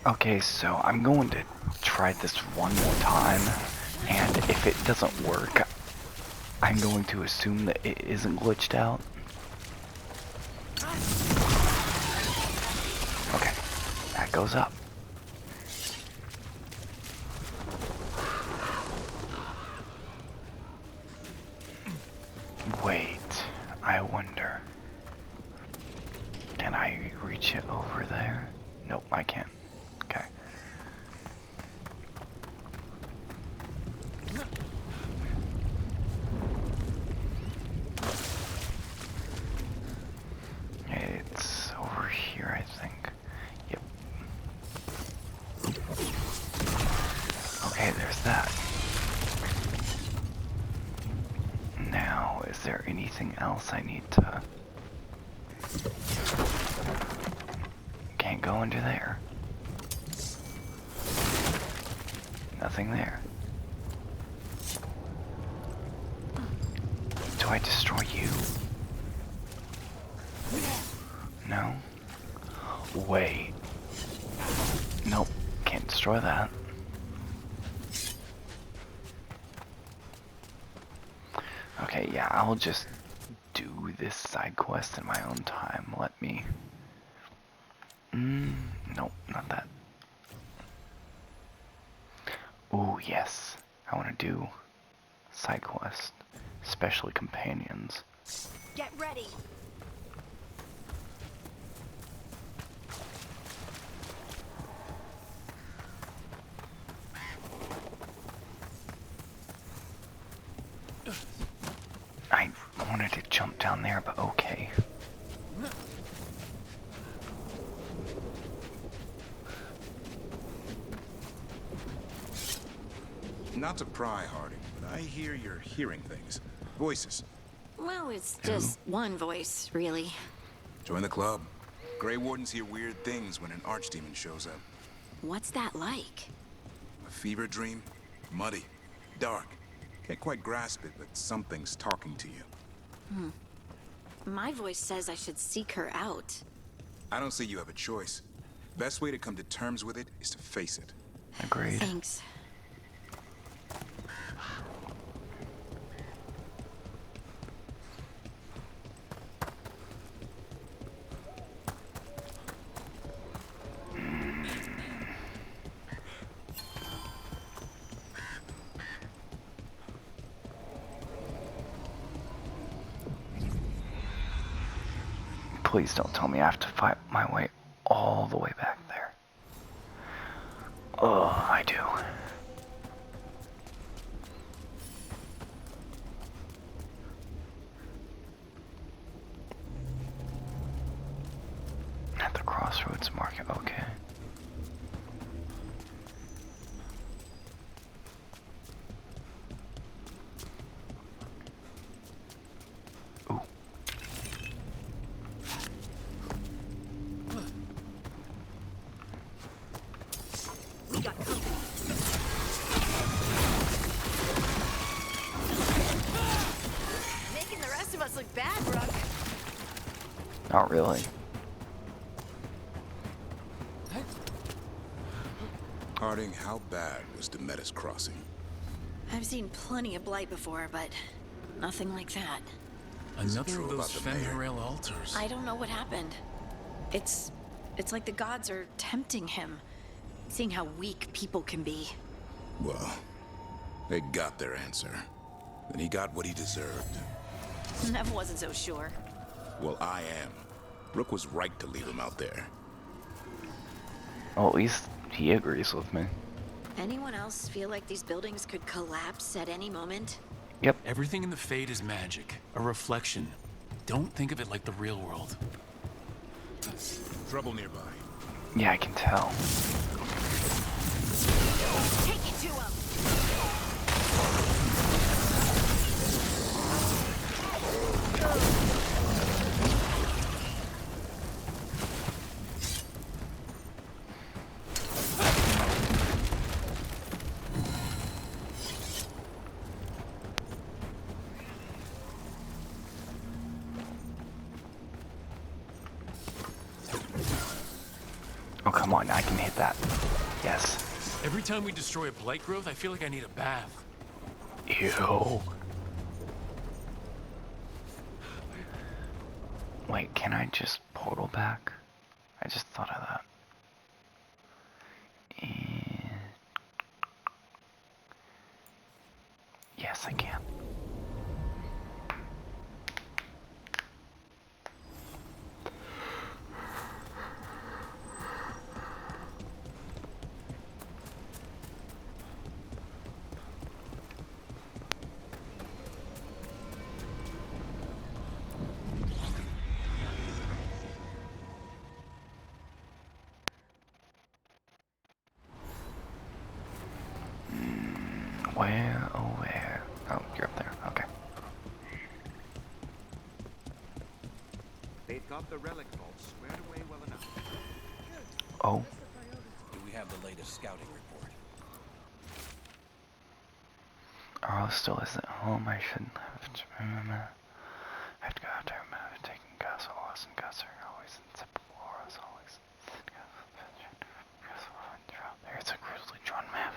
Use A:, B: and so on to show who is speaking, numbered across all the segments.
A: Okay, so I'm going to try this one more time, and if it doesn't work, I'm going to assume that it isn't glitched out. Okay, that goes up. Wait, I wonder. Can I reach it over there? Nope, I can't. Okay. It's over here, I think. Yep. Okay, there's that. Now, is there anything else I need to... Can't go into there. Nothing there. Do I destroy you? No? Wait. Nope, can't destroy that. Okay, yeah, I'll just do this side quest in my own time. Let me... nope, not that. Ooh, yes. I want to do side quest, especially companions.
B: Get ready.
A: I wanted to jump down there, but okay.
C: Not to pry, Harding, but I hear you're hearing things. Voices.
B: Well, it's just one voice, really.
C: Join the club. Grey Wardens hear weird things when an archdemon shows up.
B: What's that like?
C: A fever dream? Muddy. Dark. Can't quite grasp it, but something's talking to you.
B: My voice says I should seek her out.
C: I don't see you have a choice. Best way to come to terms with it is to face it.
A: Agreed.
B: Thanks.
A: Please don't tell me I have to fight my way all the way back there. Oh, I do. At the crossroads market, okay. Ooh.
B: We got company. Making the rest of us look bad, Brooke.
A: Not really.
C: Harding, how bad was Demetis Crossing?
B: I've seen plenty of blight before, but nothing like that.
D: Another
C: true
D: of those
C: about the mayor?
D: Fenrirel altars.
B: I don't know what happened. It's like the gods are tempting him, seeing how weak people can be.
C: Well, they got their answer. And he got what he deserved.
B: Nev wasn't so sure.
C: Well, I am. Rook was right to leave him out there.
A: Well, at least he agrees with me.
B: Anyone else feel like these buildings could collapse at any moment?
A: Yep.
D: Everything in the Fade is magic, a reflection. Don't think of it like the real world.
C: Trouble nearby.
A: Yeah, I can tell.
B: Take it to him!
A: Oh, come on, I can and hit that. Yes.
D: Every time we destroy a blight growth, I feel like I need a bath.
A: Ew. Wait, can I just portal back? I just thought of that. And... yes, I can. Where, oh where? Oh, you're up there, okay.
E: They've got the relic vault squared away well enough.
A: Oh.
E: Do we have the latest scouting report?
A: Earl still isn't home, I shouldn't have to remember. I have to go out there, remember taking gas, Lois and Gus are always inseparable, or as always. There's a crudely drawn map.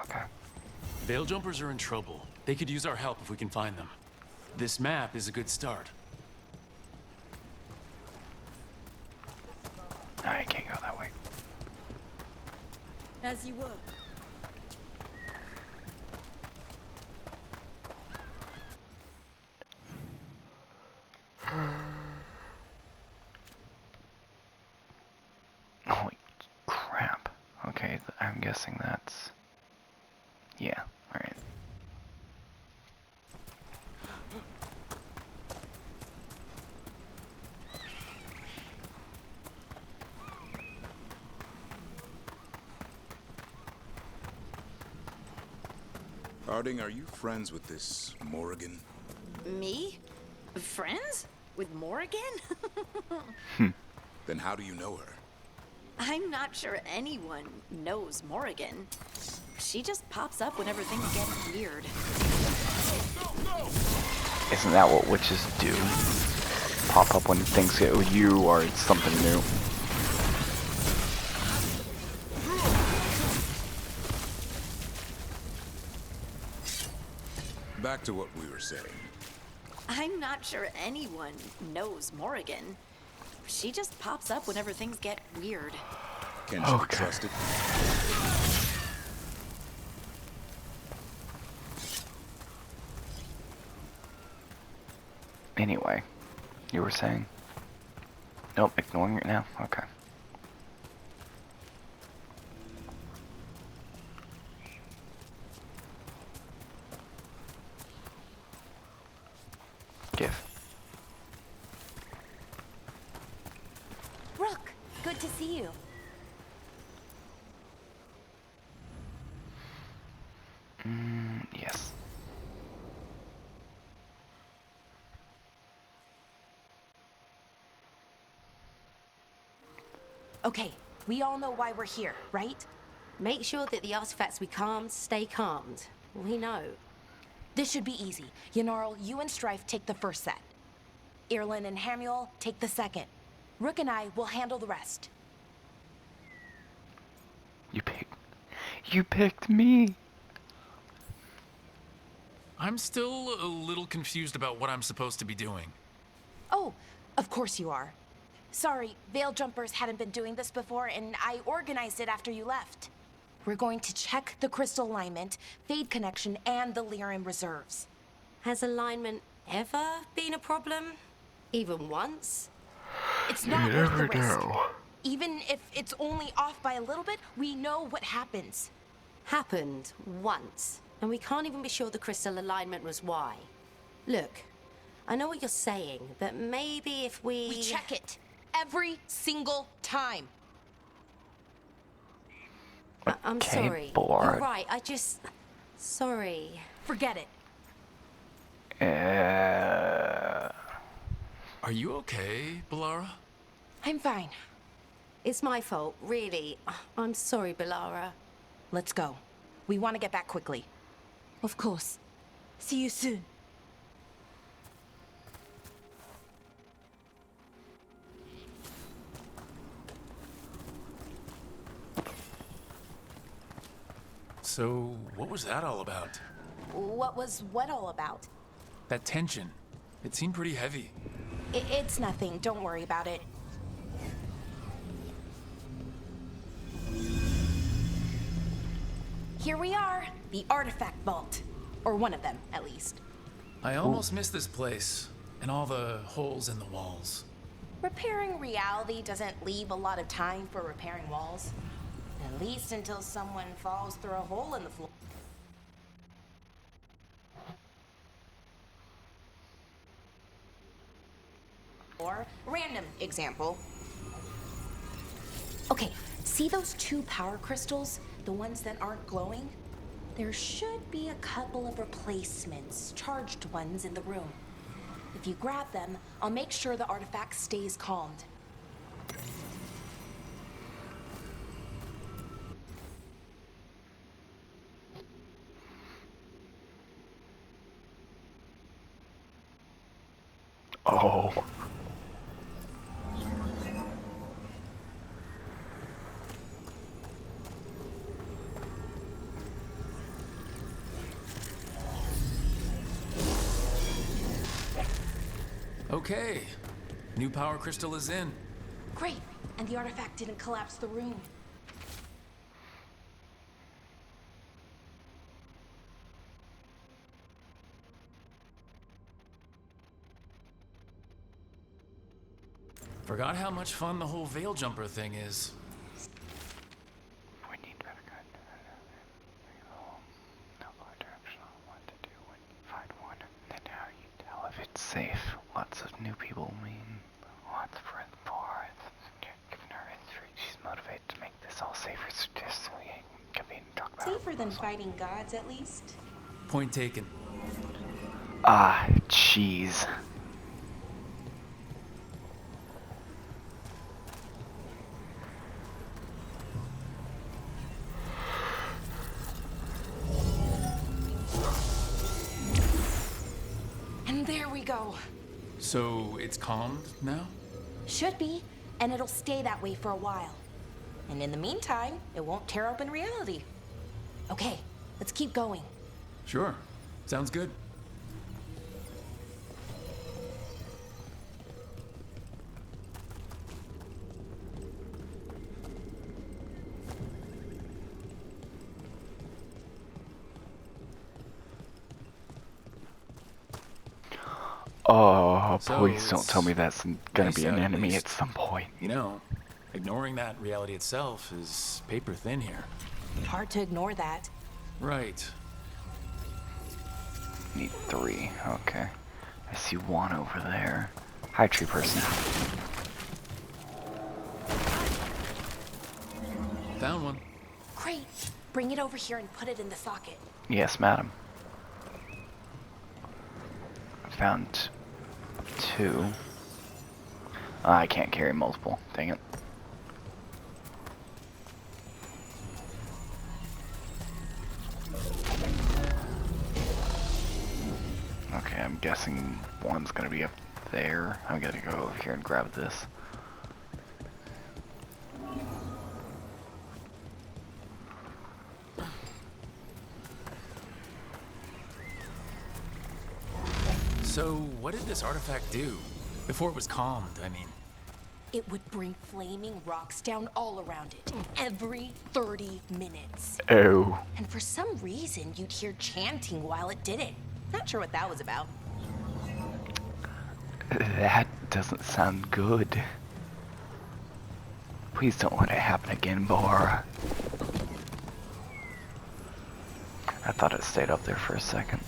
A: Okay.
D: Veil jumpers are in trouble. They could use our help if we can find them. This map is a good start.
A: I can't go that way.
B: As you were.
A: Holy crap. Okay, I'm guessing that's... yeah, alright.
C: Harding, are you friends with this Morrigan?
B: Me? Friends? With Morrigan?
C: Then how do you know her?
B: I'm not sure anyone knows Morrigan. She just pops up whenever things get weird.
A: Isn't that what witches do? Pop up when things get with you or it's something new.
C: Back to what we were saying.
B: I'm not sure anyone knows Morrigan. She just pops up whenever things get weird.
C: Can she be trusted?
A: Anyway, you were saying? Nope, ignoring it now? Okay. Give.
B: Rook, good to see you.
A: Yes.
F: Okay, we all know why we're here, right?
G: Make sure that the artifacts we calmed stay calmed. We know.
F: This should be easy. Yanarl, you and Strife take the first set. Irlin and Hamuel take the second. Rook and I will handle the rest.
A: You picked me.
D: I'm still a little confused about what I'm supposed to be doing.
F: Oh, of course you are. Sorry, Veil Jumpers hadn't been doing this before, and I organized it after you left. We're going to check the crystal alignment, fade connection, and the Lyran reserves.
G: Has alignment ever been a problem? Even once?
F: It's not worth the risk. Even if it's only off by a little bit, we know what happens.
G: Happened once, and we can't even be sure the crystal alignment was why. Look, I know what you're saying, but maybe if
F: We check it every single time.
G: I'm
A: Okay,
G: sorry.
A: Blard.
G: You're right, Sorry.
F: Forget it.
D: Are you okay, Balara?
F: I'm fine.
G: It's my fault, really. I'm sorry, Balara.
F: Let's go. We want to get back quickly. Of course. See you soon.
D: So, what was that all about?
F: What was what all about?
D: That tension. It seemed pretty heavy.
F: It's nothing. Don't worry about it. Here we are, the artifact vault. Or one of them, at least.
D: I almost missed this place, and all the holes in the walls.
F: Repairing reality doesn't leave a lot of time for repairing walls. At least until someone falls through a hole in the floor. Or random example. Okay, see those 2 power crystals? The ones that aren't glowing? There should be a couple of replacements, charged ones in the room. If you grab them, I'll make sure the artifact stays calmed.
A: Oh.
D: Okay. New power crystal is in.
F: Great, and the artifact didn't collapse the room.
D: Forgot how much fun the whole veil jumper thing is.
A: We need better guide. No clear direction on what to do when you find one. Then how you tell if it's safe. Lots of new people mean lots of red forest. Given her history, she's motivated to make this all safer. So just so we can be talk about.
F: Safer than fighting gods, at least.
D: Point taken.
A: Ah, jeez.
F: And there we go.
D: So, it's calmed now?
F: Should be, and it'll stay that way for a while. And in the meantime, it won't tear open reality. Okay, let's keep going.
D: Sure. Sounds good.
A: Oh,
D: So
A: please don't
D: it's
A: tell me that's gonna
D: nice
A: be an
D: out at
A: enemy
D: least.
A: at some point.
D: You know, ignoring that reality itself is paper thin here.
F: Hard to ignore that.
D: Right.
A: Need 3, okay. I see 1 over there. Hi, tree person.
D: Found one.
F: Great. Bring it over here and put it in the socket.
A: Yes, madam. Found 2. I can't carry multiple. Dang it. Okay, I'm guessing 1's gonna be up there. I'm gonna go over here and grab this.
D: So, what did this artifact do? Before it was calmed, I mean.
F: It would bring flaming rocks down all around it, every 30 minutes.
A: Oh.
F: And for some reason, you'd hear chanting while it did it. Not sure what that was about.
A: That doesn't sound good. Please don't let it happen again, Bora. I thought it stayed up there for a second.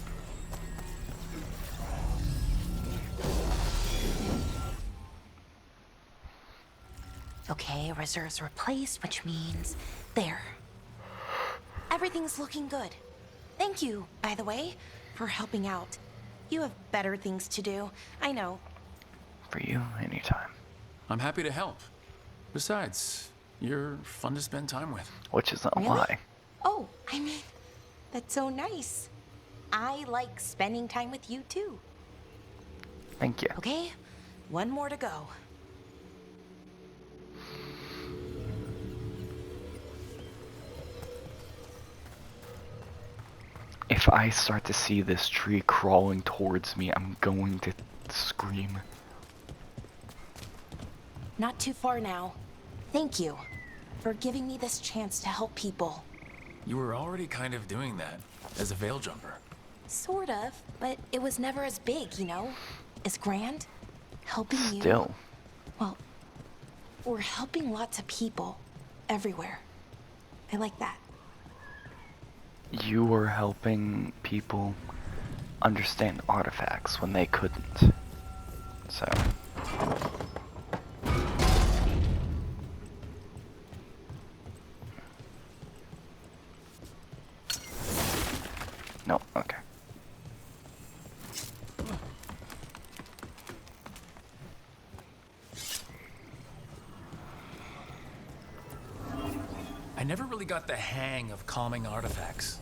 F: Okay, reserves replaced, which means there. Everything's looking good. Thank you, by the way, for helping out. You have better things to do, I know.
A: For you, anytime.
D: I'm happy to help. Besides, you're fun to spend time with.
A: Which isn't a
F: Really?
A: lie.
F: Oh, I mean, that's so nice. I like spending time with you too.
A: Thank you.
F: Okay, one more to go.
A: If I start to see this tree crawling towards me, I'm going to scream.
F: Not too far now. Thank you for giving me this chance to help people.
D: You were already kind of doing that as a veil jumper.
F: Sort of, but it was never as big, you know? As grand. Helping you.
A: Still.
F: Well, we're helping lots of people. Everywhere. I like that.
A: You were helping people understand artifacts when they couldn't. So. No, okay.
D: I never really got the hang of calming artifacts.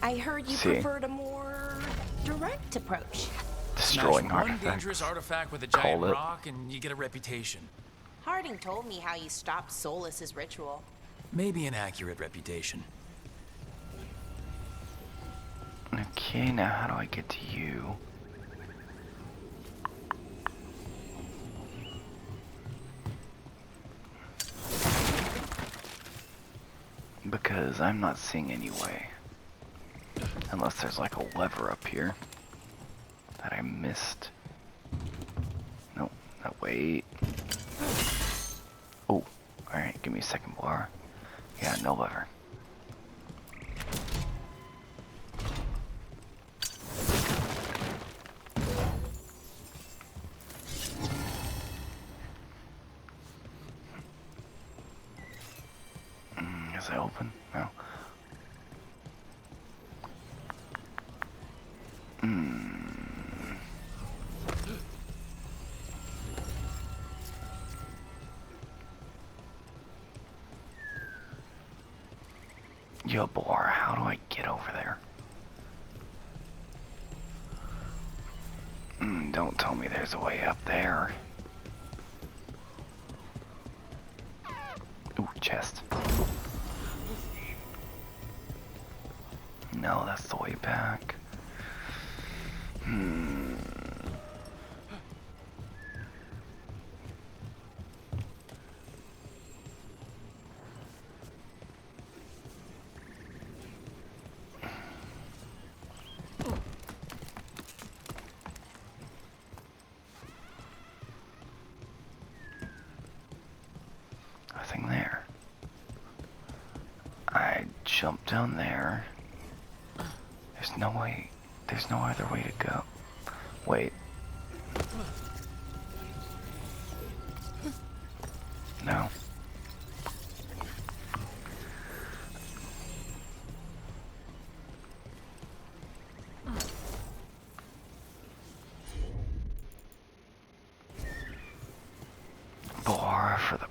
F: I heard you
A: See.
F: preferred a more direct approach.
A: Destroying
D: Smash one
A: artifacts.
D: dangerous artifact with a
A: Call
D: giant
A: it.
D: rock and you get a reputation.
F: Harding told me how you stopped Solus's ritual.
D: Maybe an accurate reputation.
A: Okay, now how do I get to you? Because I'm not seeing any way. Unless there's like a lever up here that I missed. Nope, no, wait. Oh, alright, give me a second, bar. Yeah, no lever. Is it open? No. Yo, Blar, how do I get over there? Don't tell me there's a way up there. Ooh, chest. No, that's the way back. Nothing there. I jumped down there. There's no other way to go. Wait. No. Blar, for the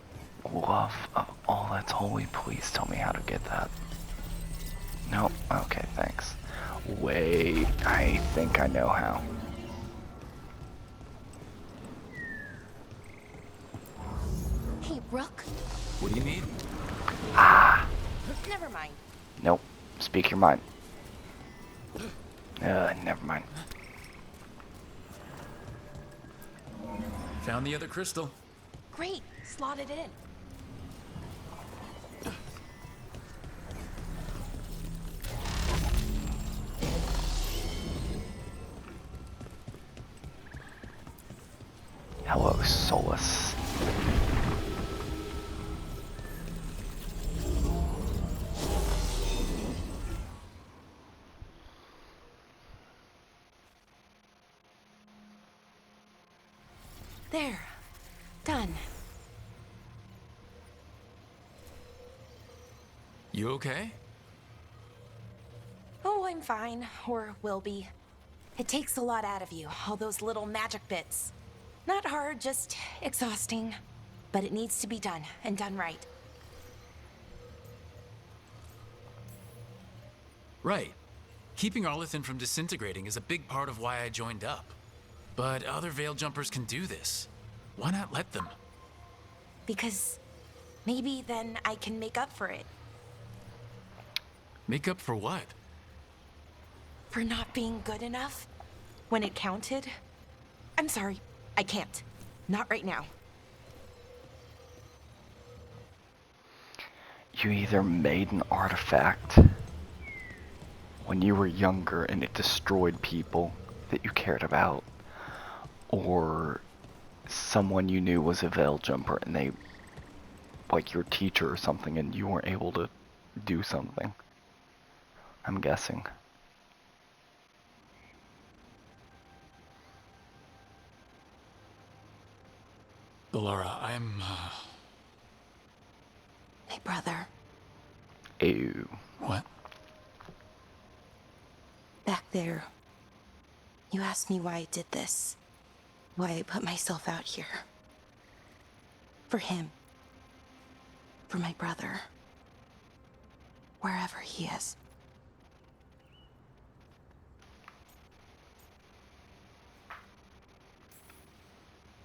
A: love of all that's holy, please tell me how to get that. No? Okay, thanks. Wait, I think I know how.
F: Hey, Rook.
D: What do you need?
F: Never mind.
A: Nope. Speak your mind. Never mind.
D: Found the other crystal.
F: Great. Slot it in.
A: Hello, Solus.
F: There. Done.
D: You okay?
F: Oh, I'm fine. Or will be. It takes a lot out of you, all those little magic bits. Not hard, just exhausting. But it needs to be done, and done right.
D: Right. Keeping Arlethan from disintegrating is a big part of why I joined up. But other Veil Jumpers can do this. Why not let them?
F: Because maybe then I can make up for it.
D: Make up for what?
F: For not being good enough when it counted? I'm sorry, I can't. Not right now.
A: You either made an artifact when you were younger and it destroyed people that you cared about, or someone you knew was a veil jumper and they, like your teacher or something, and you weren't able to do something. I'm guessing.
D: Laura, I'm,
F: My brother,
A: Ew.
D: What?
F: back there, you asked me why I did this. Why I put myself out here. For him. For my brother. Wherever he is.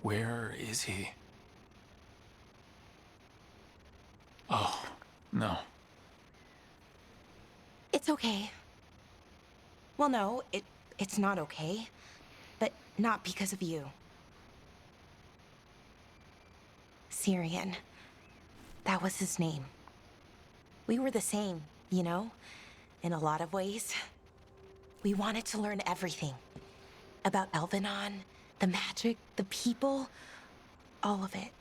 D: Where is he? Oh, no.
F: It's okay. Well, no, it's not okay. But not because of you. Syrian. That was his name. We were the same, you know? In a lot of ways. We wanted to learn everything. About Elvenon, the magic, the people, all of it.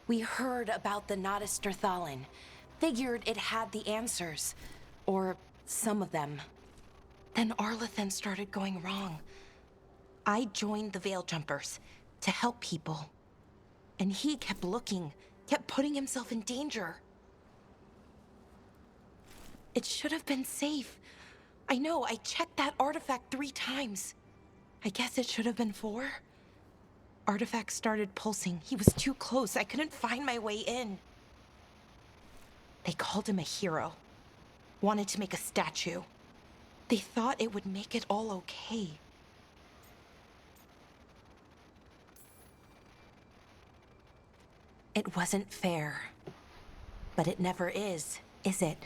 F: We heard about the Notisterthalin. Figured it had the answers. Or some of them. Then Arlathan started going wrong. I joined the Veil Jumpers to help people. And he kept looking, kept putting himself in danger. It should have been safe. I know, I checked that artifact 3 times. I guess it should have been 4. Artifact started pulsing. He was too close. I couldn't find my way in. They called him a hero. Wanted to make a statue. They thought it would make it all okay. It wasn't fair. But it never is it?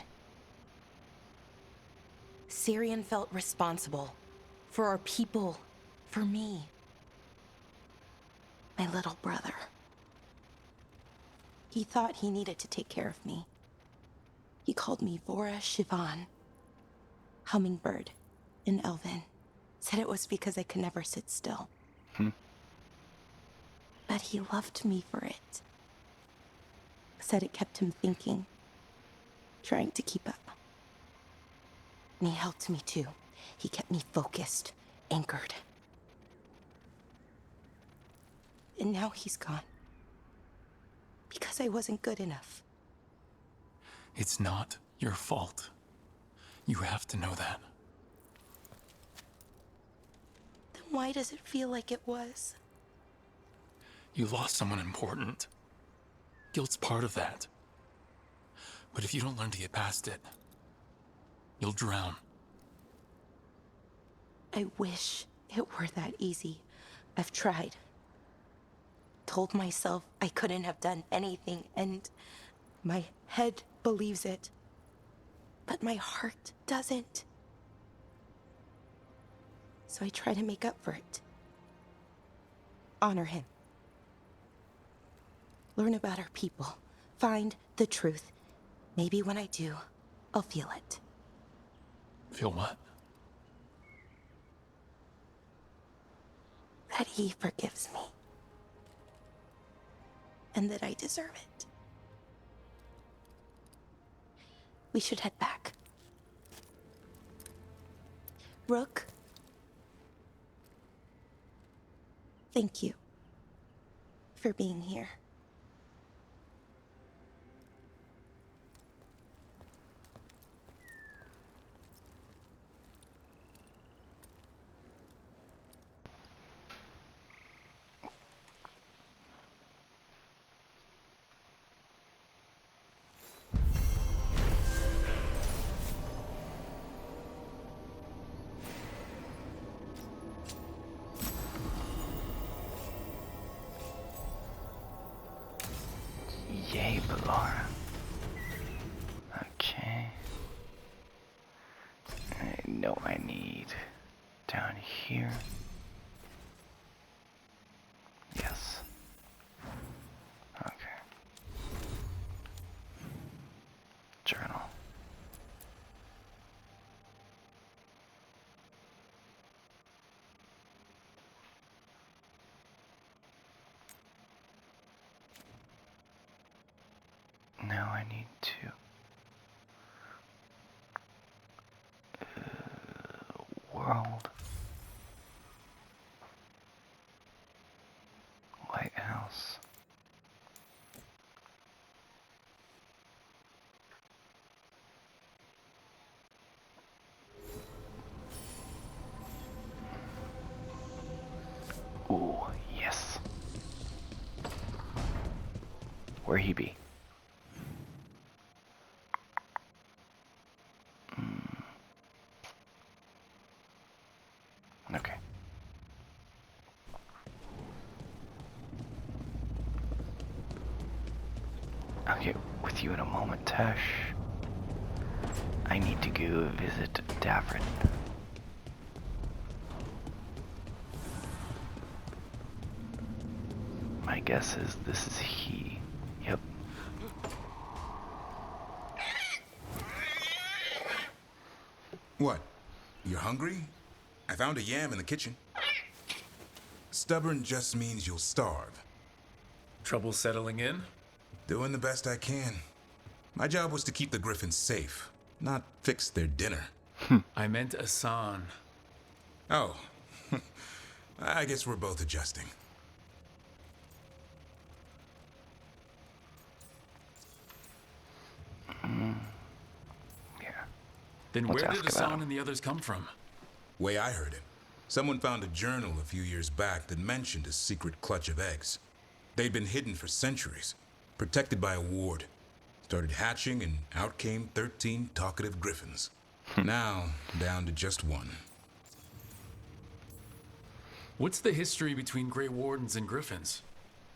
F: Syrian felt responsible. For our people. For me. My little brother. He thought he needed to take care of me. He called me Vora Shivan. Hummingbird in Elven. Said it was because I could never sit still. But he loved me for it. Said it kept him thinking. Trying to keep up. And he helped me too. He kept me focused, anchored. And now he's gone. Because I wasn't good enough.
D: It's not your fault. You have to know that.
F: Then why does it feel like it was?
D: You lost someone important. Guilt's part of that. But if you don't learn to get past it, you'll drown.
F: I wish it were that easy. I've tried. Told myself I couldn't have done anything, and my head believes it. But my heart doesn't. So I try to make up for it. Honor him. Learn about our people. Find the truth. Maybe when I do, I'll feel it.
D: Feel what?
F: That he forgives me. And that I deserve it. We should head back. Rook. Thank you for being here.
A: So I need down here. Yes. Okay. Journal. Now I need to world lighthouse. Ooh, yes. Where he be? Okay. I'll get with you in a moment, Tash. I need to go visit Davrin. My guess is this is he. Yep.
C: What? You're hungry? I found a yam in the kitchen. Stubborn just means you'll starve.
D: Trouble settling in?
C: Doing the best I can. My job was to keep the Griffins safe, not fix their dinner.
D: I meant Asan.
C: Oh. I guess we're both adjusting.
A: Yeah.
D: Then
A: Let's
D: where
A: ask
D: did
A: about
D: Asan
A: him.
D: and the others come from?
C: Way I heard it. Someone found a journal a few years back that mentioned a secret clutch of eggs. They'd been hidden for centuries, protected by a ward. Started hatching and out came 13 talkative griffins. Now, down to just one.
D: What's the history between Grey Wardens and Griffins?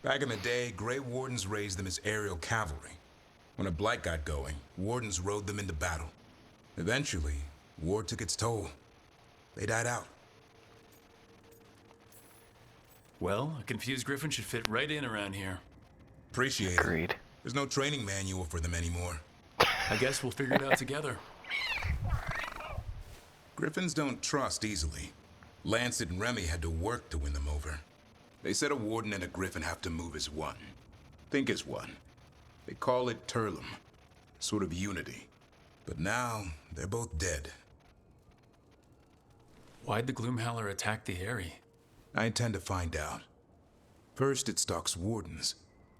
C: Back in the day, Grey Wardens raised them as aerial cavalry. When a blight got going, Wardens rode them into battle. Eventually, war took its toll. They died out.
D: Well, a confused Griffin should fit right in around here.
C: Appreciate it.
A: Agreed.
C: There's no training manual for them anymore.
D: I guess we'll figure it out together.
C: Griffins don't trust easily. Lancet and Remy had to work to win them over. They said a warden and a griffin have to move as one. Think as one. They call it Turlum. Sort of unity. But now, they're both dead.
D: Why'd the Gloomhowler attack the Airy?
C: I intend to find out. First it stalks wardens.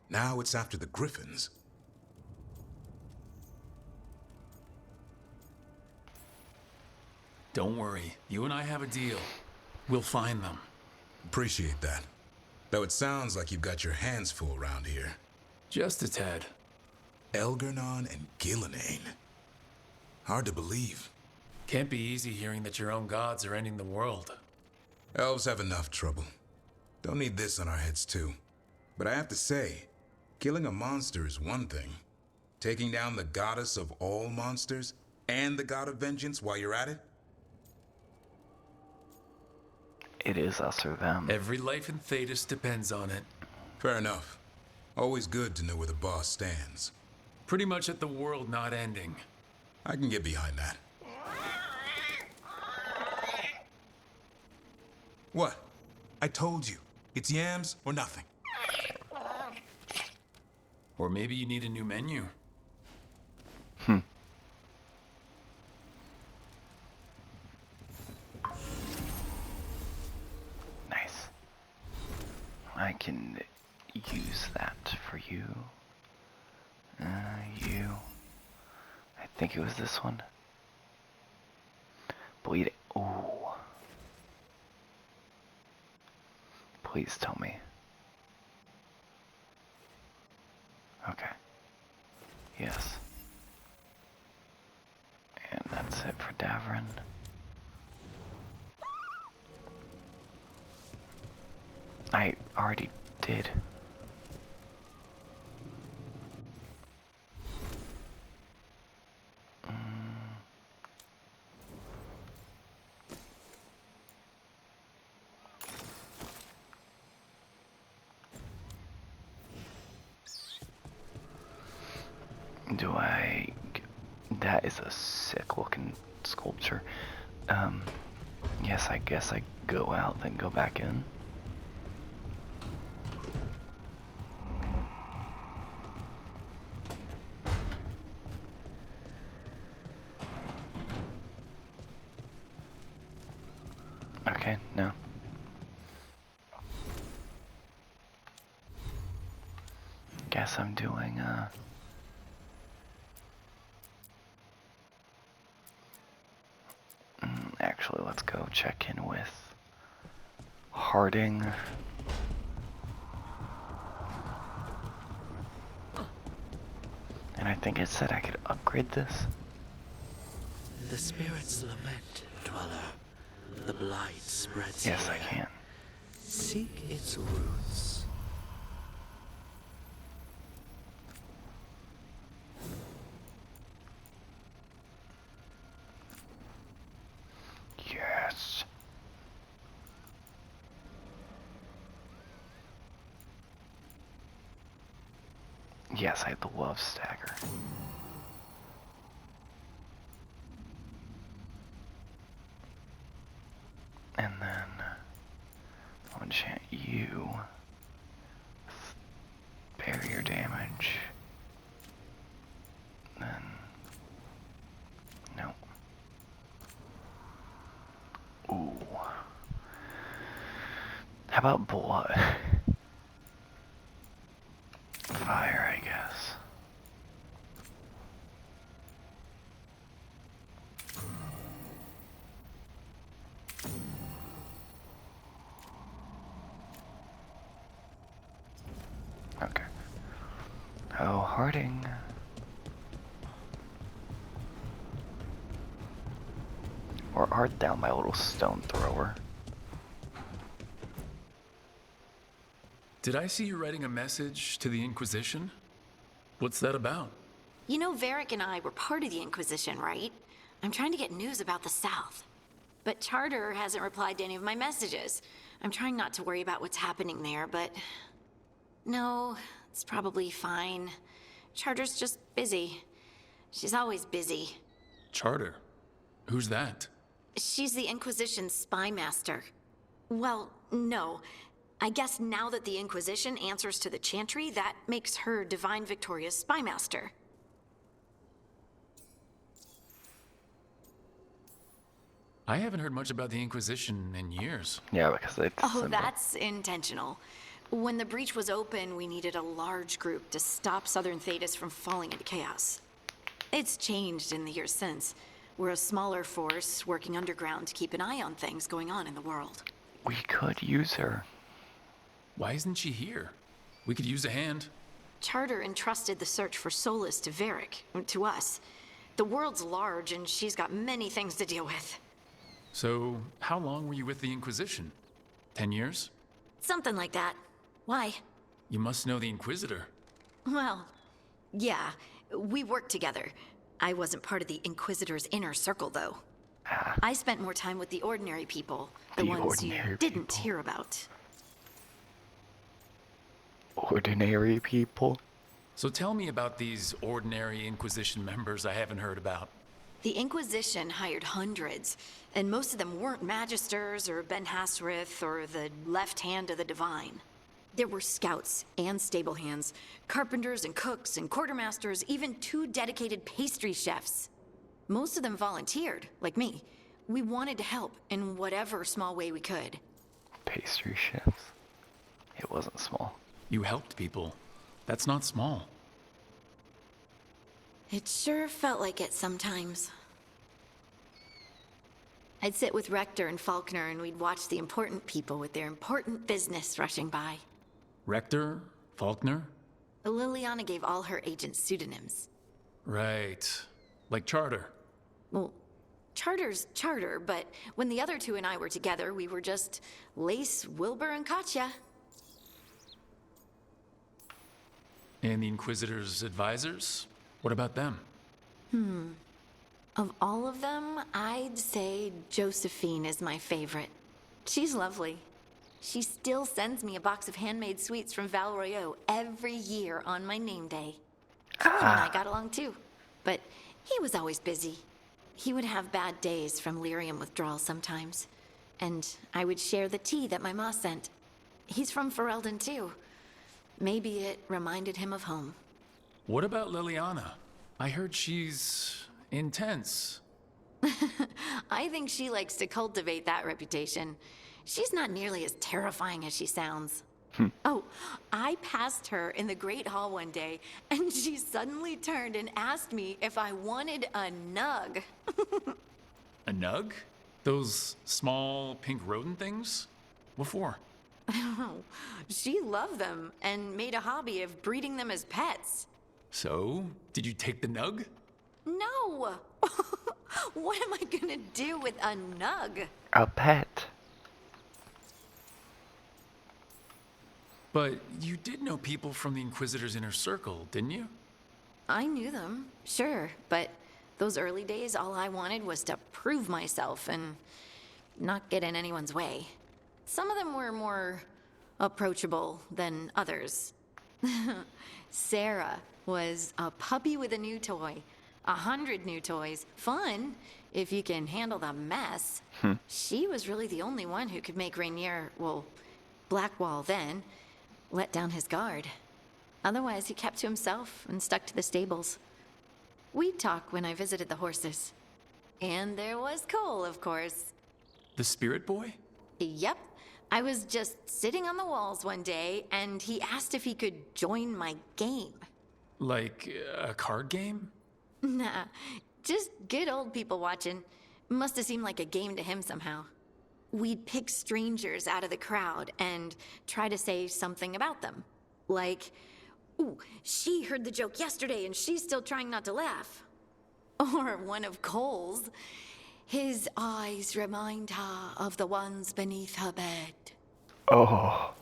C: Now it's after the griffins.
D: Don't worry, you and I have a deal. We'll find them.
C: Appreciate that. Though it sounds like you've got your hands full around here.
D: Just a tad.
C: Elgernon and Gillenane. Hard to believe.
D: Can't be easy hearing that your own gods are ending the world.
C: Elves have enough trouble. Don't need this on our heads too. But I have to say, killing a monster is one thing. Taking down the goddess of all monsters and the god of vengeance while you're at it?
A: It is us or them.
D: Every life in Thedas depends on it.
C: Fair enough. Always good to know where the boss stands.
D: Pretty much at the world not ending.
C: I can get behind that. What? I told you. It's yams or nothing.
D: Or maybe you need a new menu.
A: Nice. I can use that for you. You. I think it was this one. Bleed. Ooh. Please tell me. Okay. Yes. And that's it for Davrin. I already did. Do I... That is a sick looking sculpture. Yes, I guess I go out, then go back in. Okay, no. Guess I'm doing, actually, let's go check in with Harding. And I think it said I could upgrade this.
H: The spirits lament, Dweller. The blight spreads
A: Yes, I
H: here.
A: can.
H: Seek its roots.
A: Yes. Yes, I had the love stagger. And then I'll enchant you with barrier damage. Then no. Ooh. How about blood? Fire, I guess. Okay. Oh, Harding. Or art thou my little stone thrower?
D: Did I see you writing a message to the Inquisition? What's that about?
B: You know, Varric and I were part of the Inquisition, right? I'm trying to get news about the South. But Charter hasn't replied to any of my messages. I'm trying not to worry about what's happening there, but... No, it's probably fine. Charter's just busy. She's always busy.
D: Charter? Who's that?
B: She's the Inquisition's spy master. Well, no. I guess now that the Inquisition answers to the Chantry, that makes her Divine Victoria's spy master.
D: I haven't heard much about the Inquisition in years.
A: Yeah, because it's
B: Oh, that's intentional. When the breach was open, we needed a large group to stop Southern Thetis from falling into chaos. It's changed in the years since. We're a smaller force working underground to keep an eye on things going on in the world.
A: We could use her.
D: Why isn't she here? We could use a hand.
B: Charter entrusted the search for Solus to Varric, to us. The world's large, and she's got many things to deal with.
D: So, how long were you with the Inquisition? 10 years?
B: Something like that. Why?
D: You must know the Inquisitor.
B: Well, yeah, we worked together. I wasn't part of the Inquisitor's inner circle, though. I spent more time with the ordinary people, the ones you didn't hear about.
A: Ordinary people?
D: So tell me about these ordinary Inquisition members I haven't heard about.
B: The Inquisition hired hundreds, and most of them weren't Magisters or Ben Hasrith or the left hand of the Divine. There were scouts and stable hands, carpenters and cooks and quartermasters, even 2 dedicated pastry chefs. Most of them volunteered, like me. We wanted to help in whatever small way we could.
A: Pastry chefs? It wasn't small.
D: You helped people. That's not small.
B: It sure felt like it sometimes. I'd sit with Rector and Faulkner and we'd watch the important people with their important business rushing by.
D: Rector? Faulkner?
B: Liliana gave all her agents pseudonyms.
D: Right. Like Charter.
B: Well, Charter's Charter, but when the other 2 and I were together, we were just Lace, Wilbur, and Katya.
D: And the Inquisitor's advisors? What about them?
B: Of all of them, I'd say Josephine is my favorite. She's lovely. She still sends me a box of handmade sweets from Val Royeaux every year on my name day. Cullen and I got along too, but he was always busy. He would have bad days from lyrium withdrawal sometimes, and I would share the tea that my ma sent. He's from Ferelden too. Maybe it reminded him of home.
D: What about Liliana? I heard she's intense.
B: I think she likes to cultivate that reputation. She's not nearly as terrifying as she sounds. Oh, I passed her in the Great Hall one day, and she suddenly turned and asked me if I wanted a nug.
D: A nug? Those small pink rodent things? What for?
B: She loved them and made a hobby of breeding them as pets.
D: So, did you take the nug?
B: No! What am I gonna do with a nug?
A: A pet.
D: But you did know people from the Inquisitor's inner circle, didn't you?
B: I knew them, sure, but those early days, all I wanted was to prove myself and not get in anyone's way. Some of them were more approachable than others. Sarah was a puppy with a new toy. 100 new toys. Fun, if you can handle the mess. She was really the only one who could make Rainier, well, Blackwall then, let down his guard. Otherwise, he kept to himself and stuck to the stables. We'd talk when I visited the horses. And there was Cole, of course.
D: The spirit boy?
B: Yep. I was just sitting on the walls one day, and he asked if he could join my game.
D: Like a card game?
B: Nah, just good old people watching. Must have seemed like a game to him somehow. We'd pick strangers out of the crowd and try to say something about them. Like, ooh, she heard the joke yesterday and she's still trying not to laugh. Or one of Cole's. His eyes remind her of the ones beneath her bed.
A: Oh.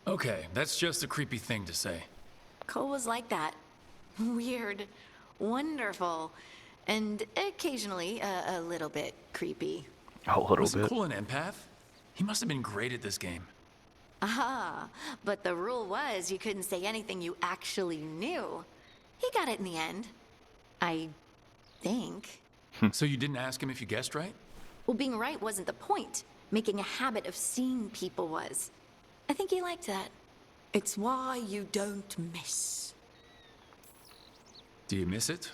D: Okay, that's just a creepy thing to say.
B: Cole was like that. Weird, wonderful, and occasionally a little bit creepy.
A: A little
D: Was
A: bit.
D: Cole an empath? He must have been great at this game.
B: Ah, but the rule was you couldn't say anything you actually knew. He got it in the end. I think.
D: So you didn't ask him if you guessed right?
B: Well, being right wasn't the point. Making a habit of seeing people was. I think he liked that. It's why you don't miss.
D: Do you miss it?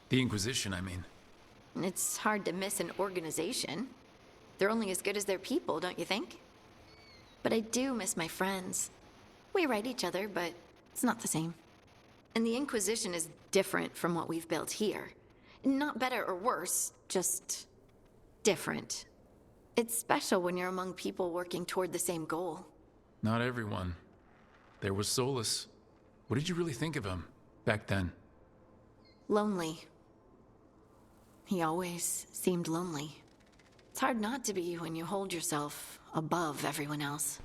D: The Inquisition, I mean.
B: It's hard to miss an organization. They're only as good as their people, don't you think? But I do miss my friends. We write each other, but it's not the same. And the Inquisition is different from what we've built here. Not better or worse, just different. It's special when you're among people working toward the same goal.
D: Not everyone. There was Solus. What did you really think of him back then?
B: Lonely. He always seemed lonely. It's hard not to be when you hold yourself above everyone else.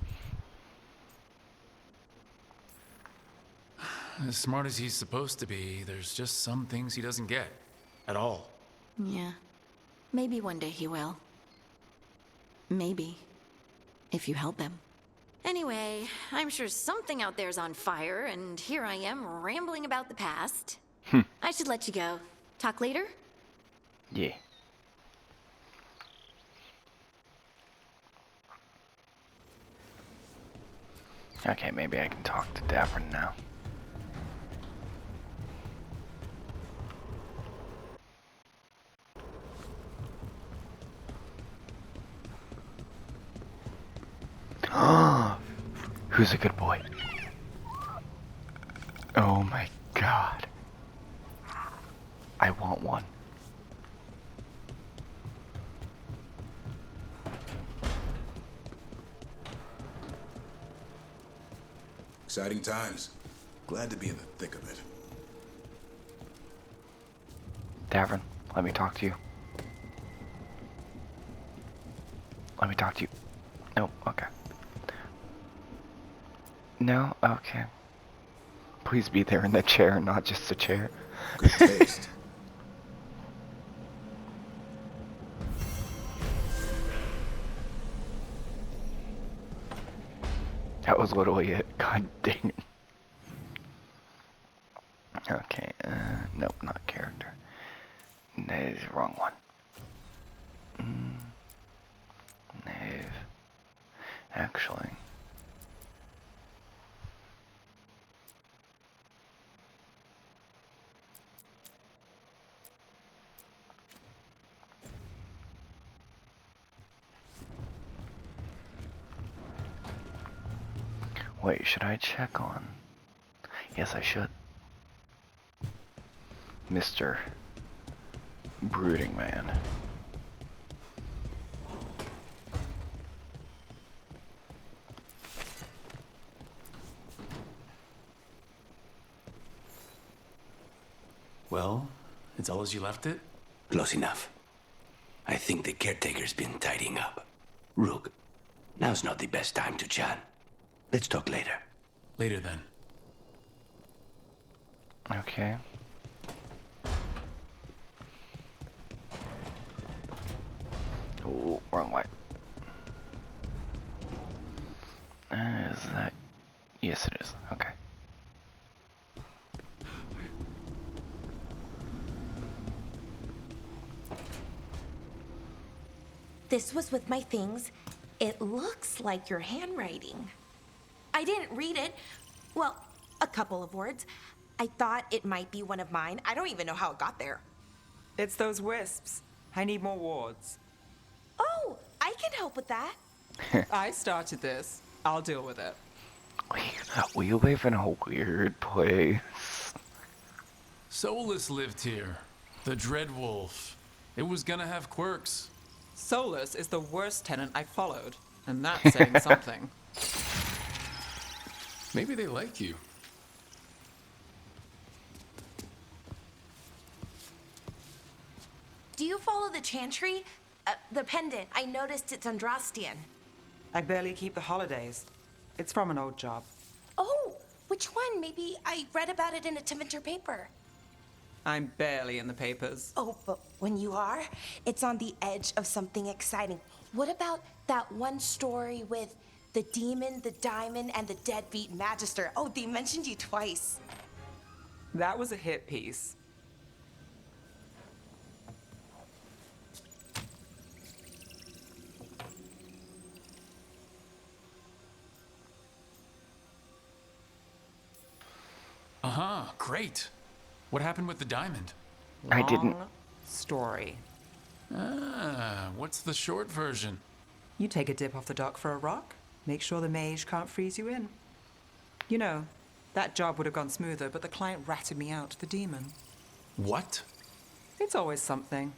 D: As smart as he's supposed to be, there's just some things he doesn't get. At all.
B: Yeah. Maybe one day he will. Maybe. If you help him. Anyway, I'm sure something out there's on fire, and here I am rambling about the past. I should let you go. Talk later?
A: Yeah. Okay, maybe I can talk to Davern now. Who's a good boy? Oh my god. I want one.
C: Exciting times. Glad to be in the thick of it.
A: Davern, let me talk to you. Let me talk to you. No, okay. No, okay. Please be there in the chair, not just a chair.
C: Good taste.
A: That was literally it. God dang it. Okay, nope, not character. That is the wrong one. Nave. Actually. Wait, should I check on? Yes, I should. Mr. Brooding Man.
D: Well, it's all as you left it?
H: Close enough. I think the caretaker's been tidying up. Rook, now's not the best time to chat. Let's talk later.
D: Later then.
A: Okay. Oh, wrong way. Is that? Yes, it is. Okay.
F: This was with my things. It looks like your handwriting. I didn't read it. Well, a couple of words. I thought it might be one of mine. I don't even know how it got there.
I: It's those wisps. I need more wards.
F: Oh, I can help with that.
I: I started this. I'll deal with it.
A: We live in a weird place.
D: Solus lived here. The Dreadwolf. It was gonna have quirks.
I: Solus is the worst tenant I followed, and that's saying something.
D: Maybe they like you.
F: Do you follow the chantry? The pendant. I noticed it's Andrastian.
I: I barely keep the holidays. It's from an old job.
F: Oh, which one? Maybe I read about it in a Tevinter paper.
I: I'm barely in the papers.
F: Oh, but when you are, it's on the edge of something exciting. What about that one story with the demon, the diamond, and the deadbeat magister? Oh, they mentioned you twice.
I: That was a hit piece.
D: Uh-huh, great. What happened with the diamond?
A: I didn't.
I: Long story.
D: Ah, what's the short version?
I: You take a dip off the dock for a rock, make sure the mage can't freeze you in. You know, that job would have gone smoother, but the client ratted me out, the demon.
D: What?
I: It's always something.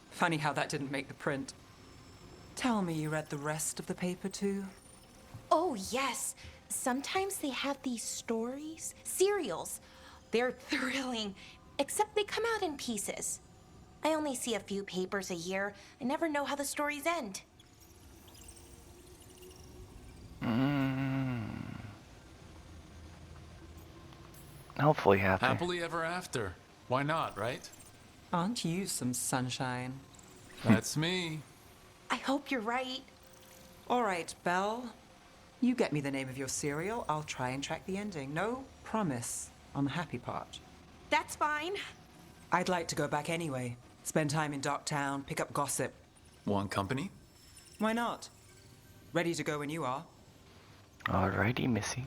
I: Funny how that didn't make the print. Tell me you read the rest of the paper too?
F: Oh, yes. Sometimes they have these stories, serials. They're thrilling, except they come out in pieces. I only see a few papers a year. I never know how the stories end.
A: Hopefully happy.
D: Happily ever after. Why not, right?
I: Aren't you some sunshine?
D: That's me.
F: I hope you're right.
I: All right, Belle. You get me the name of your cereal, I'll try and track the ending. No promise on the happy part.
F: That's fine.
I: I'd like to go back anyway. Spend time in Docktown, pick up gossip.
D: Want company?
I: Why not? Ready to go when you are.
A: Alrighty, Missy.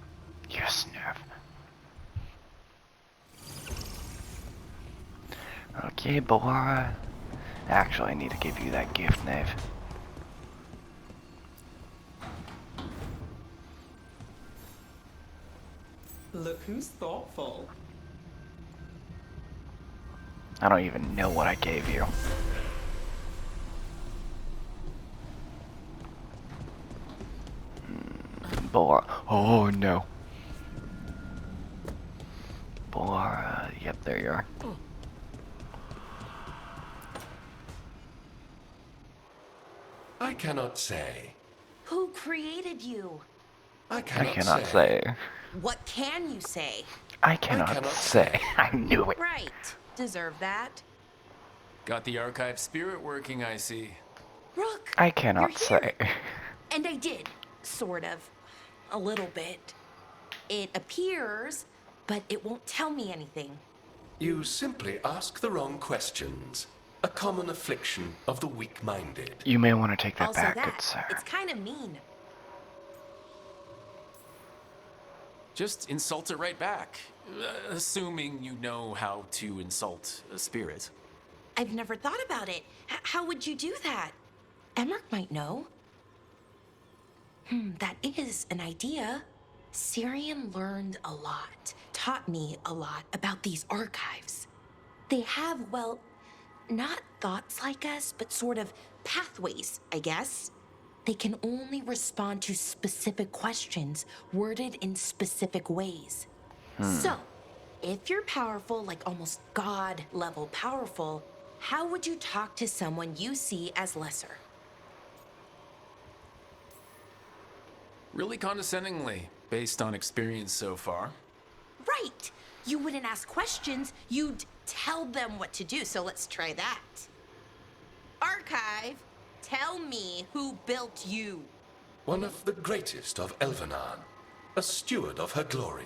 A: Yes, Nerf. Okay, Bora. Actually, I need to give you that gift, Nave.
I: Look who's thoughtful.
A: I don't even know what I gave you. Bora. Oh, no. Bora. Yep, there you are.
J: I cannot say.
F: Who created you?
J: I
A: I
J: cannot,
A: cannot say.
F: What can you say?
A: I cannot say. I knew it.
F: Right. Deserve that.
D: Got the archive spirit working, I see.
F: Rook.
A: I cannot
F: you're here.
A: say.
F: And I did. Sort of. A little bit. It appears but it won't tell me anything.
J: You simply ask the wrong questions. A common affliction of the weak-minded.
A: You may want to take that
F: Also
A: back,
F: that,
A: good sir.
F: it's kind of mean.
D: Just insult it right back. Assuming you know how to insult a spirit.
F: I've never thought about it. How would you do that? Emmerich might know. That is an idea. Syrian learned a lot, taught me a lot about these archives. They have, well, not thoughts like us, but sort of pathways, I guess. They can only respond to specific questions worded in specific ways. So, if you're powerful, like almost God level powerful, how would you talk to someone you see as lesser?
D: Really condescendingly, based on experience so far.
F: Right! You wouldn't ask questions, you'd tell them what to do, so let's try that. Archive, tell me who built you.
J: One of the greatest of Elvenan, a steward of her glory.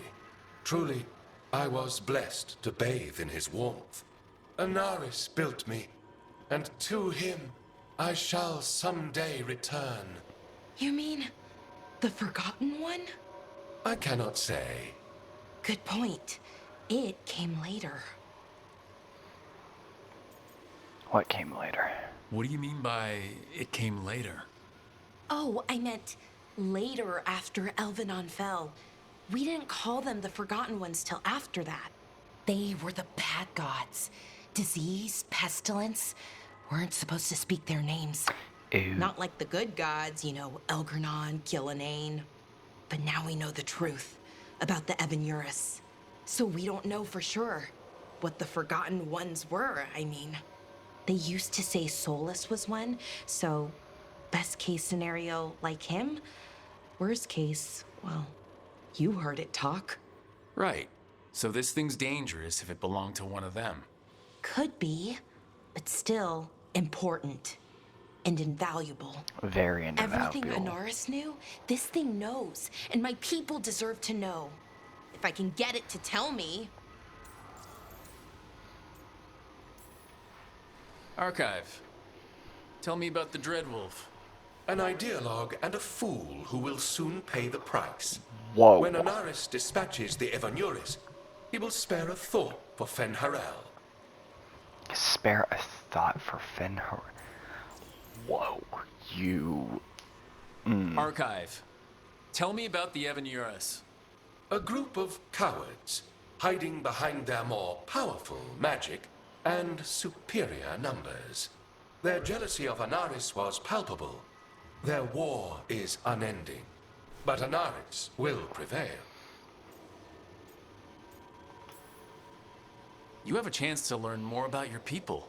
J: Truly, I was blessed to bathe in his warmth. Anaris built me, and to him I shall someday return.
F: You mean the Forgotten One?
J: I cannot say.
F: Good point. It came later.
A: What came later?
D: What do you mean by it came later?
F: Oh, I meant later after Elvenon fell. We didn't call them the Forgotten Ones till after that. They were the bad gods. Disease, pestilence, weren't supposed to speak their names.
A: Ew.
F: Not like the good gods, you know, Elgernon, Gillinane. But now we know the truth about the Evanurus. So we don't know for sure what the Forgotten Ones were, I mean. They used to say Solus was one, so best case scenario, like him. Worst case, well, you heard it talk.
D: Right. So this thing's dangerous if it belonged to one of them.
F: Could be, but still important and invaluable.
A: Very invaluable.
F: Everything Anaris knew, this thing knows, and my people deserve to know. If I can get it to tell me.
D: Archive. Tell me about the Dreadwolf.
J: An ideologue and a fool who will soon pay the price.
A: Whoa.
J: When Anaris dispatches the Evanuris, he will spare a thought for Fen'Harel.
A: Spare a thought for Fen'Harel. Whoa, you...
D: Archive. Tell me about the Evanuris.
J: A group of cowards, hiding behind their more powerful magic and superior numbers. Their jealousy of Anaris was palpable. Their war is unending. But Anaris will prevail.
D: You have a chance to learn more about your people.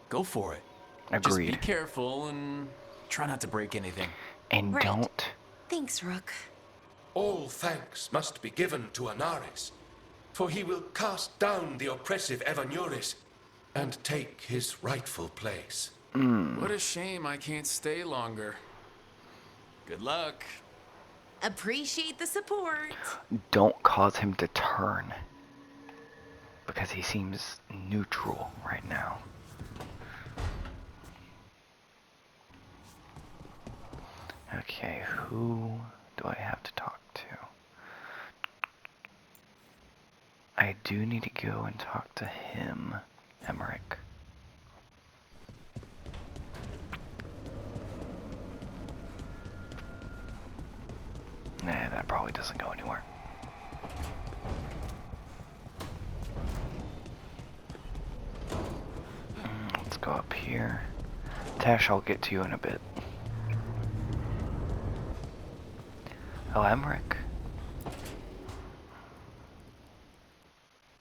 D: Go for it.
A: Agreed.
D: Just be careful and try not to break anything.
A: And
F: Right.
A: don't...
F: Thanks, Rook.
J: All thanks must be given to Anaris, for he will cast down the oppressive Evanuris and take his rightful place.
D: What a shame I can't stay longer. Good luck.
F: Appreciate the support.
A: Don't cause him to turn. Because he seems neutral right now. Okay, who do I have to talk to? I do need to go and talk to him, Emmerich. Nah, that probably doesn't go anywhere. Let's go up here. Tash, I'll get to you in a bit. Oh, Emmerich.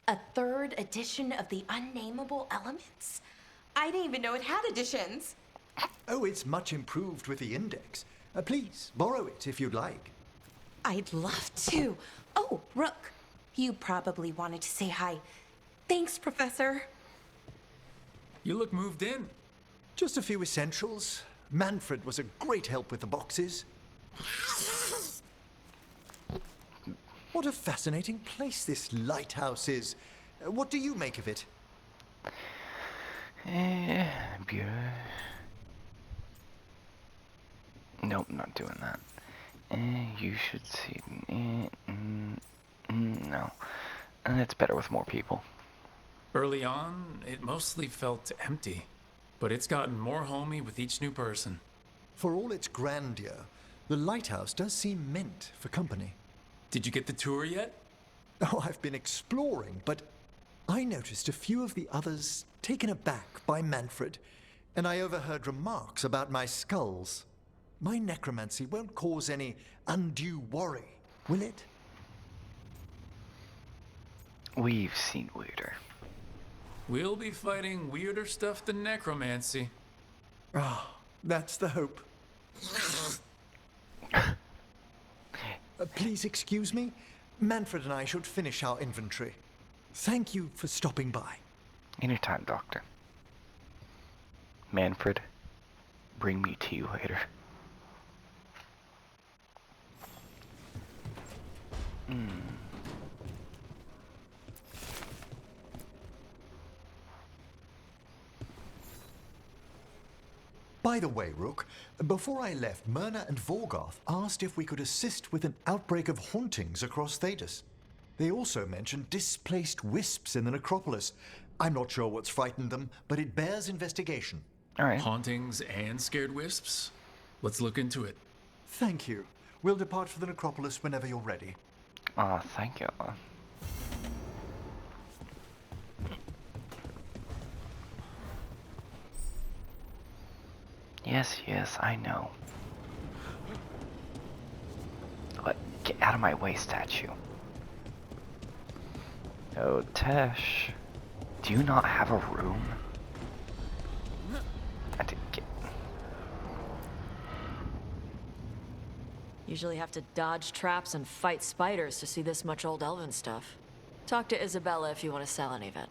F: A third edition of the Unnameable Elements? I didn't even know it had editions.
K: Oh, it's much improved with the index. Please, borrow it if you'd like.
F: I'd love to. Oh, Rook, you probably wanted to say hi. Thanks, Professor.
D: You look moved in.
K: Just a few essentials. Manfred was a great help with the boxes. What a fascinating place this lighthouse is. What do you make of it?
A: Beautiful. Nope, not doing that. You should see. No. It's better with more people.
D: Early on, it mostly felt empty, but it's gotten more homey with each new person.
K: For all its grandeur, the lighthouse does seem meant for company.
D: Did you get the tour yet?
K: Oh, I've been exploring, but I noticed a few of the others taken aback by Manfred, and I overheard remarks about my skulls. My necromancy won't cause any undue worry, will it?
A: We've seen weirder.
D: We'll be fighting weirder stuff than necromancy.
K: Ah, that's the hope. Please excuse me. Manfred and I should finish our inventory. Thank you for stopping by.
A: Anytime, Doctor. Manfred, bring me to you later.
K: By the way, Rook, before I left, Myrna and Veilguard asked if we could assist with an outbreak of hauntings across Thedas. They also mentioned displaced wisps in the necropolis. I'm not sure what's frightened them, but it bears investigation.
A: All right.
D: Hauntings and scared wisps? Let's look into it.
K: Thank you. We'll depart for the necropolis whenever you're ready.
A: Oh, thank you. Yes, I know. Get out of my way, statue. Oh, Tesh. Do you not have a room? I did get...
L: Usually have to dodge traps and fight spiders to see this much old elven stuff. Talk to Isabella if you want to sell any of it.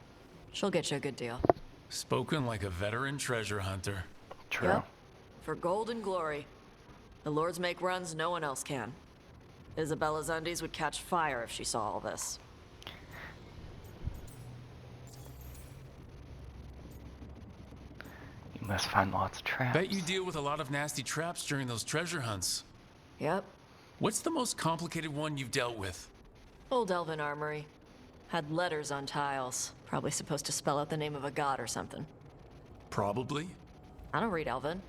L: She'll get you a good deal.
D: Spoken like a veteran treasure hunter.
A: True.
L: Yep. For gold and glory. The lords make runs no one else can. Isabella's undies would catch fire if she saw all this.
A: You must find lots of traps.
D: Bet you deal with a lot of nasty traps during those treasure hunts.
L: Yep.
D: What's the most complicated one you've dealt with?
L: Old elven armory. Had letters on tiles. Probably supposed to spell out the name of a god or something.
D: Probably.
L: I don't read elven.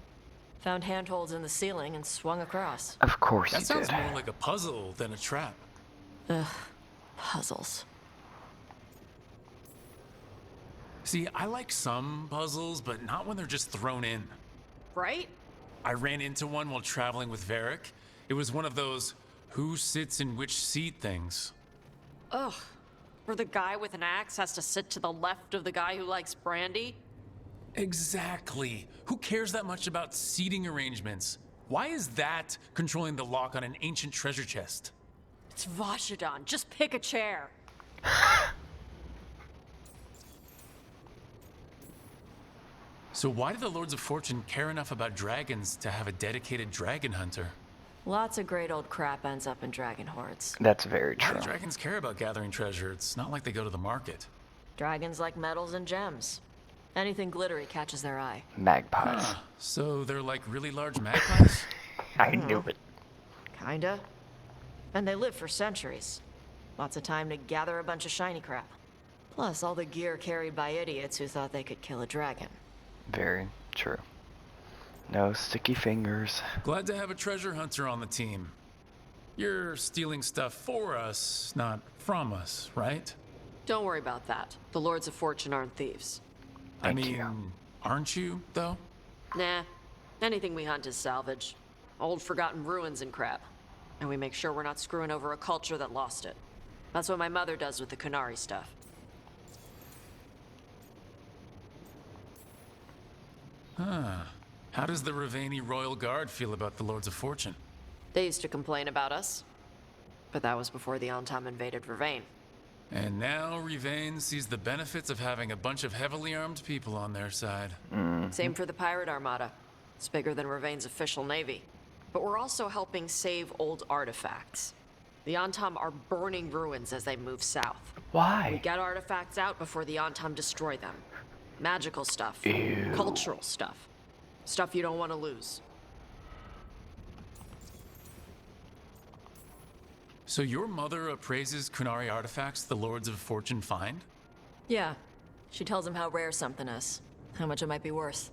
L: Found handholds in the ceiling and swung across.
A: Of course
D: That
A: you
D: sounds
A: did.
D: more like a puzzle than a trap.
L: Ugh. Puzzles.
D: See, I like some puzzles, but not when they're just thrown in.
L: Right?
D: I ran into one while traveling with Varric. It was one of those who sits in which seat things.
L: Ugh. Where the guy with an axe has to sit to the left of the guy who likes brandy?
D: Exactly. Who cares that much about seating arrangements? Why is that controlling the lock on an ancient treasure chest?
L: It's Vashidon. Just pick a chair.
D: So why do the Lords of Fortune care enough about dragons to have a dedicated dragon hunter?
L: Lots of great old crap ends up in dragon hordes.
A: That's very
D: Why
A: true.
D: do dragons care about gathering treasure? It's not like they go to the market.
L: Dragons like metals and gems. Anything glittery catches their eye.
A: Magpies.
D: Huh. So they're like really large magpies?
A: I knew it.
L: Kinda. And they live for centuries. Lots of time to gather a bunch of shiny crap. Plus all the gear carried by idiots who thought they could kill a dragon.
A: Very true. No sticky fingers.
D: Glad to have a treasure hunter on the team. You're stealing stuff for us, not from us, right?
L: Don't worry about that. The Lords of Fortune aren't thieves.
A: Thank you.
D: Aren't you, though?
L: Nah. Anything we hunt is salvage. Old forgotten ruins and crap. And we make sure we're not screwing over a culture that lost it. That's what my mother does with the Kunari stuff.
D: Huh. How does the Ravani Royal Guard feel about the Lords of Fortune?
L: They used to complain about us. But that was before the Antam invaded Ravane.
D: And now Rivane sees the benefits of having a bunch of heavily armed people on their side.
L: Same for the Pirate Armada. It's bigger than Ravane's official navy. But we're also helping save old artifacts. The Antam are burning ruins as they move south.
A: Why?
L: We get artifacts out before the Antam destroy them. Magical stuff.
A: Ew.
L: Cultural stuff. Stuff you don't want to lose.
D: So your mother appraises Kunari artifacts the Lords of Fortune find?
L: Yeah. She tells them how rare something is. How much it might be worth.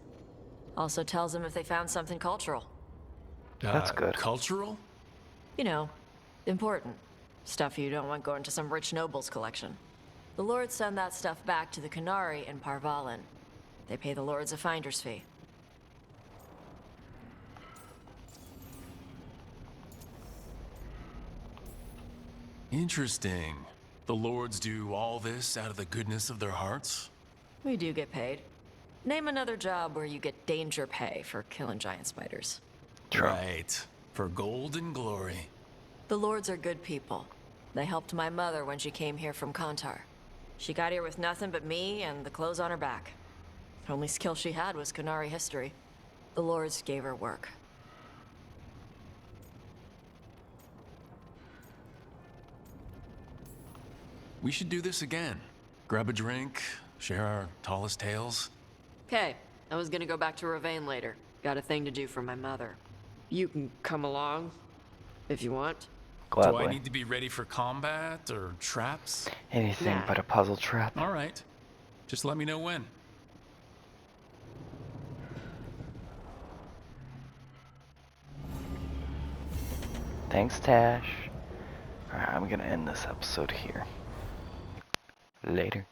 L: Also tells them if they found something cultural.
A: That's good.
D: Cultural?
L: You know, important. Stuff you don't want going to some rich noble's collection. The lords send that stuff back to the Kunari in Parvalin. They pay the lords a finder's fee.
D: Interesting. The lords do all this out of the goodness of their hearts?
L: We do get paid. Name another job where you get danger pay for killing giant spiders.
A: True.
D: Right. For gold and glory.
L: The lords are good people. They helped my mother when she came here from Kantar. She got here with nothing but me and the clothes on her back. Only skill she had was Kunari history. The lords gave her work.
D: We should do this again. Grab a drink, share our tallest tales.
L: Okay, I was gonna go back to Ravane later. Got a thing to do for my mother. You can come along, if you want.
A: Gladly.
D: Do I need to be ready for combat or traps?
A: Anything
L: Nah.
A: but a puzzle trap.
D: All right. Just let me know when.
A: Thanks, Tash. Alright, I'm gonna end this episode here. Later.